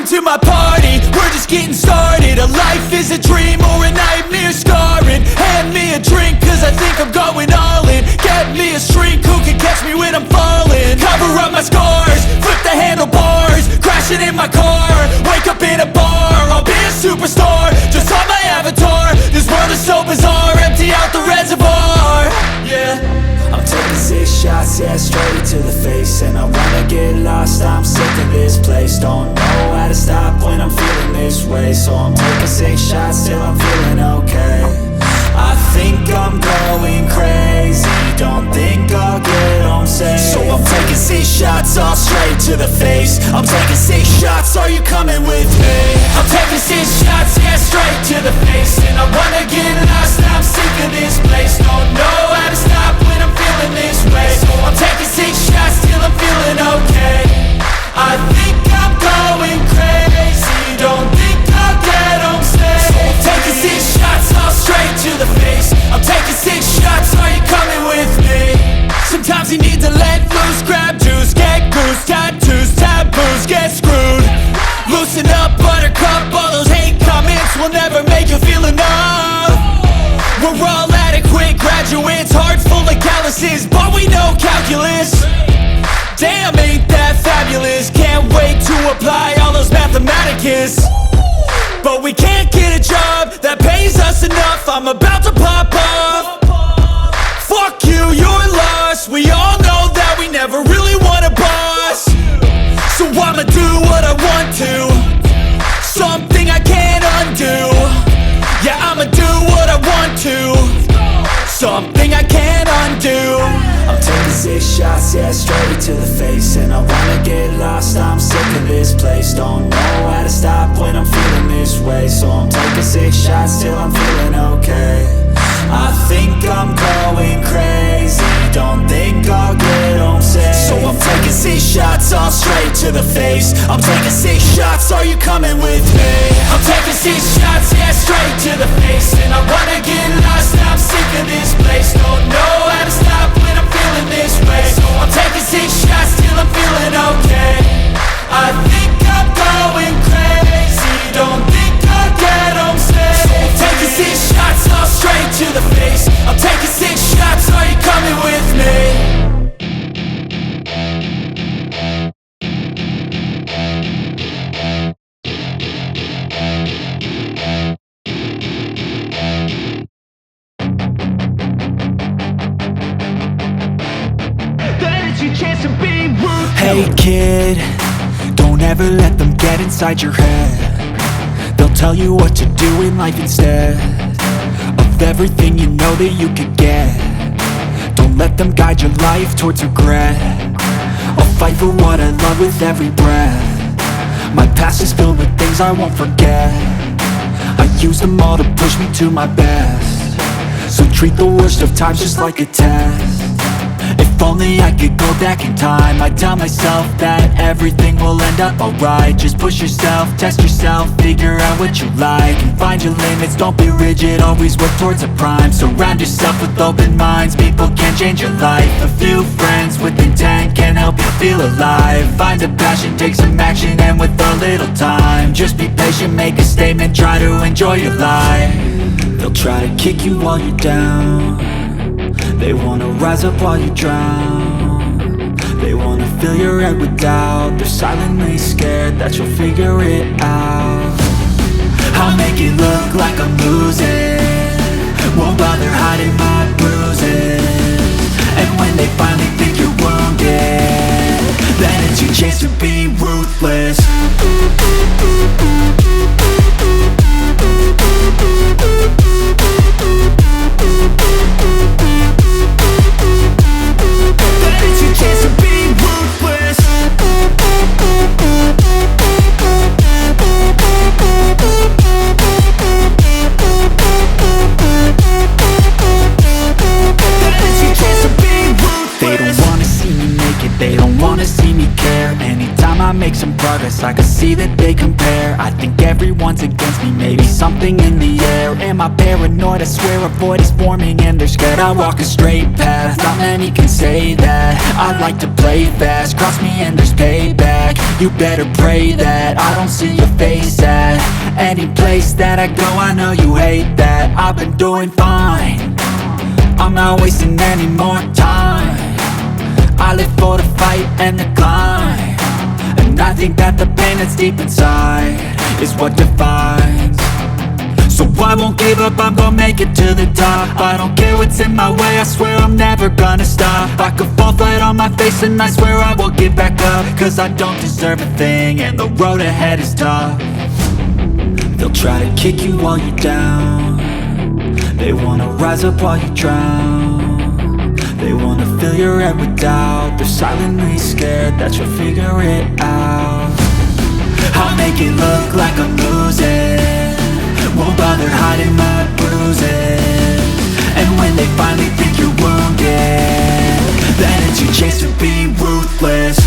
Welcome to my party, we're just getting started. A life is a dream or a nightmare scarring. Hand me a drink cause I think I'm going all in. Get me a shrink who can catch me when I'm falling. Cover up my scars, flip the handlebars, crashing in my car, wake up in a bar. I'll be a superstar, just on my avatar. This world is so bizarre, empty out the reservoir. Yeah, I'm taking 6 shots, yeah, straight to the face. And I wanna get lost, I'm sick of this place. Don't know how to stop when I'm feeling this way. So I'm taking 6 shots till I'm feeling okay. I think I'm going crazy, don't think I'll get home safe. So I'm taking 6 shots, all straight to the face. I'm taking 6 shots, are you coming with me? I'm taking 6 shots, yeah, straight to the face. And I wanna get lost, I'm sick of this place. Don't know how to stop when I'm feeling this way. So I'm taking 6 shots till I'm feeling okay. I think I'm going crazy, don't think I'll get home safe. So I'm taking 6 shots, all straight to the face. I'm taking 6 shots, are you coming with me? Sometimes you need to let loose, grab juice, get goose, tattoos, taboos, get screwed. Loosen up, buttercup, all those hate comments will never make you feel enough. We're all adequate graduates, hearts full of calluses, but we know calculus. Damn, ain't that fabulous? Can't wait to apply all those mathematicus. But we can't get a job that pays us enough. I'm about to pop off. Fuck you, you're lost. We all know that we never really want a boss. So I'ma do what I want to, something I can't undo. Yeah, I'ma do what I want to, something I can't undo. I'm taking 6 shots, yeah, straight to the face. And I wanna get lost, I'm sick of this place. Don't know how to stop when I'm feeling this way. So I'm taking 6 shots till I'm feeling okay. I think I'm going crazy, don't think I'll get home safe. So I'm taking 6 shots, all straight to the face. I'm taking 6 shots, are you coming with me? I'm taking 6 shots, yeah, straight to the face. And I wanna get lost, I'm sick of this place. Don't know how to stop when I'm feeling this way. So I'm taking 6 shots till I'm feeling okay. I think I'm going crazy, don't think I'll get home safe. So I'm taking 6 shots, all straight to the face. I'm taking 6 shots, are you coming with me? Hey kid, don't ever let them get inside your head. They'll tell you what to do in life instead of everything you know that you could get. Don't let them guide your life towards regret. I'll fight for what I love with every breath. My past is filled with things I won't forget. I use them all to push me to my best. So treat the worst of times just like a test. If only I could go back in time, I'd tell myself that everything will end up alright. Just push yourself, test yourself, figure out what you like, and find your limits, don't be rigid, always work towards a prime. Surround yourself with open minds, people can change your life. A few friends with intent can help you feel alive. Find a passion, take some action, and with a little time, just be patient, make a statement, try to enjoy your life. They'll try to kick you while you're down, they wanna rise up while you drown. They wanna fill your head with doubt. They're silently scared that you'll figure it out. I'll make it look like I'm losing, won't bother hiding my bruises. And when they finally think you're wounded, then it's your chance to be ruthless. They don't wanna see me care. Anytime I make some progress, I can see that they compare. I think everyone's against me, maybe something in the air. Am I paranoid? I swear a void is forming and they're scared. I walk a straight path, not many can say that. I like to play fast, cross me and there's payback. You better pray that I don't see face at. Any place that I go, I know you hate that. I've been doing fine, I'm not wasting any more time. I live for the fight and the climb, and I think that the pain that's deep inside is what defines. So I won't give up, I'm gonna make it to the top. I don't care what's in my way, I swear I'm never gonna stop. I could fall flat on my face and I swear I will get back up, cause I don't deserve a thing and the road ahead is tough. They'll try to kick you while you're down, they wanna rise up while you drown. They wanna fill your head with doubt, they're silently scared that you'll figure it out. I'll make it look like I'm losing, won't bother hiding my bruises. And when they finally think you're wounded, then it's your chance to be ruthless.